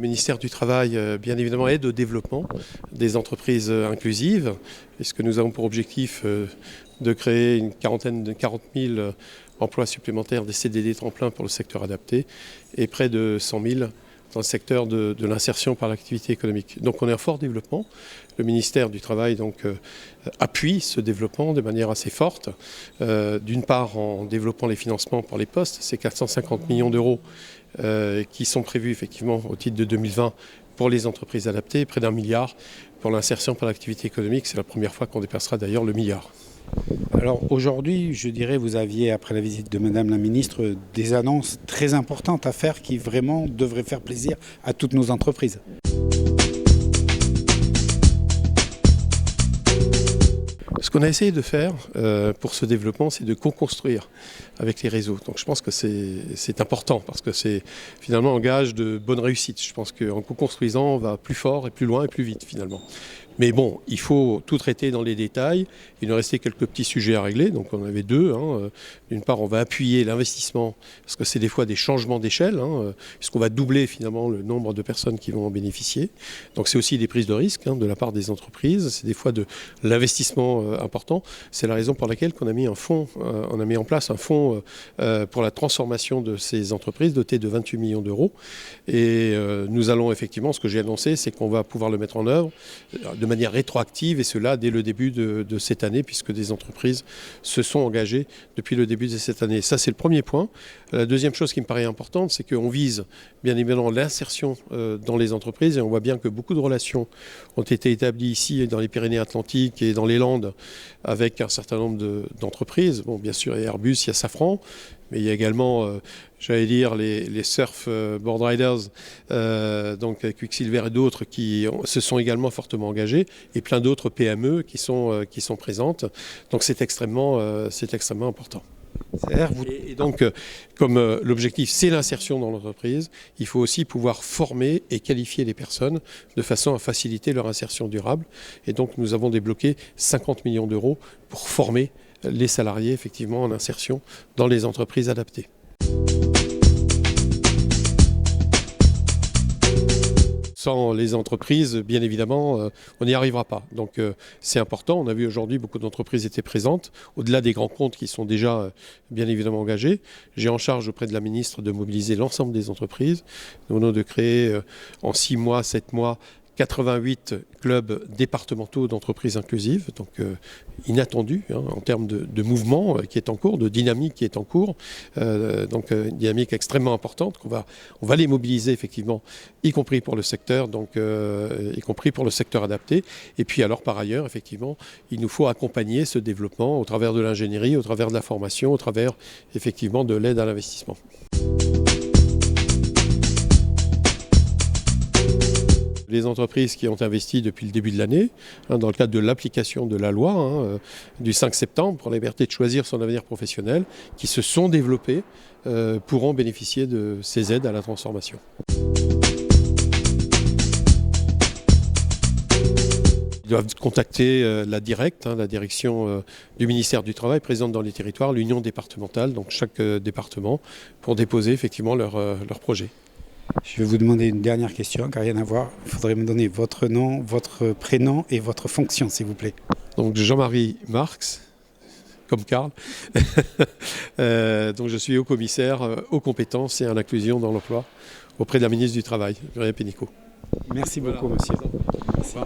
ministère du Travail, bien évidemment, aide au développement des entreprises inclusives, puisque nous avons pour objectif de créer une quarantaine de 40 000 emplois supplémentaires des CDD tremplin pour le secteur adapté et près de 100 000 dans le secteur de l'insertion par l'activité économique. Donc on est en fort développement. Le ministère du Travail appuie ce développement de manière assez forte. D'une part en développant les financements pour les postes, c'est 450 millions d'euros qui sont prévus effectivement au titre de 2020 pour les entreprises adaptées, près d'1 milliard pour l'insertion par l'activité économique. C'est la première fois qu'on dépassera d'ailleurs le milliard. Alors aujourd'hui, je dirais, vous aviez, après la visite de Madame la Ministre, des annonces très importantes à faire qui vraiment devraient faire plaisir à toutes nos entreprises. Ce qu'on a essayé de faire pour ce développement, c'est de co-construire avec les réseaux. Donc je pense que c'est important parce que c'est finalement un gage de bonne réussite. Je pense qu'en co-construisant, on va plus fort et plus loin et plus vite finalement. Mais bon, il faut tout traiter dans les détails. Il nous restait quelques petits sujets à régler, donc on en avait deux. D'une part, on va appuyer l'investissement, parce que c'est des fois des changements d'échelle, puisqu'on va doubler finalement le nombre de personnes qui vont en bénéficier. Donc c'est aussi des prises de risques de la part des entreprises, c'est des fois de l'investissement important. C'est la raison pour laquelle on a mis en place un fonds pour la transformation de ces entreprises, doté de 28 millions d'euros. Et nous allons effectivement, ce que j'ai annoncé, c'est qu'on va pouvoir le mettre en œuvre de manière rétroactive, et cela dès le début de cette année, puisque des entreprises se sont engagées depuis le début de cette année. Ça, c'est le premier point. La deuxième chose qui me paraît importante, c'est qu'on vise bien évidemment l'insertion dans les entreprises, et on voit bien que beaucoup de relations ont été établies ici dans les Pyrénées-Atlantiques et dans les Landes avec un certain nombre d'entreprises. Bon, bien sûr, il y a Airbus, il y a Safran, mais il y a également, j'allais dire, les surf board riders, donc Quicksilver et d'autres qui se sont également fortement engagés, et plein d'autres PME qui sont présentes. Donc c'est extrêmement important. Et donc, comme l'objectif, c'est l'insertion dans l'entreprise, il faut aussi pouvoir former et qualifier les personnes de façon à faciliter leur insertion durable. Et donc, nous avons débloqué 50 millions d'euros pour former les salariés, effectivement, en insertion dans les entreprises adaptées. Sans les entreprises, bien évidemment, on n'y arrivera pas. Donc c'est important. On a vu aujourd'hui beaucoup d'entreprises étaient présentes, au-delà des grands comptes qui sont déjà bien évidemment engagés. J'ai en charge auprès de la ministre de mobiliser l'ensemble des entreprises. Nous venons de créer en 6 mois, 7 mois, 88 clubs départementaux d'entreprises inclusives, donc inattendu en termes de mouvement qui est en cours, de dynamique qui est en cours, donc une dynamique extrêmement importante on va les mobiliser effectivement, y compris pour le secteur, donc y compris pour le secteur adapté. Et puis alors par ailleurs, effectivement, il nous faut accompagner ce développement au travers de l'ingénierie, au travers de la formation, au travers effectivement de l'aide à l'investissement. Les entreprises qui ont investi depuis le début de l'année, dans le cadre de l'application de la loi du 5 septembre pour la liberté de choisir son avenir professionnel, qui se sont développées, pourront bénéficier de ces aides à la transformation. Ils doivent contacter la direction du ministère du Travail, présente dans les territoires, l'union départementale, donc chaque département, pour déposer effectivement leur projet. Je vais vous demander une dernière question, car rien à voir. Il faudrait me donner votre nom, votre prénom et votre fonction, s'il vous plaît. Donc Jean-Marie Marx, comme Karl. Donc je suis haut commissaire aux compétences et à l'inclusion dans l'emploi auprès de la ministre du Travail, Muriel Pénicaud. Merci beaucoup, monsieur. Merci.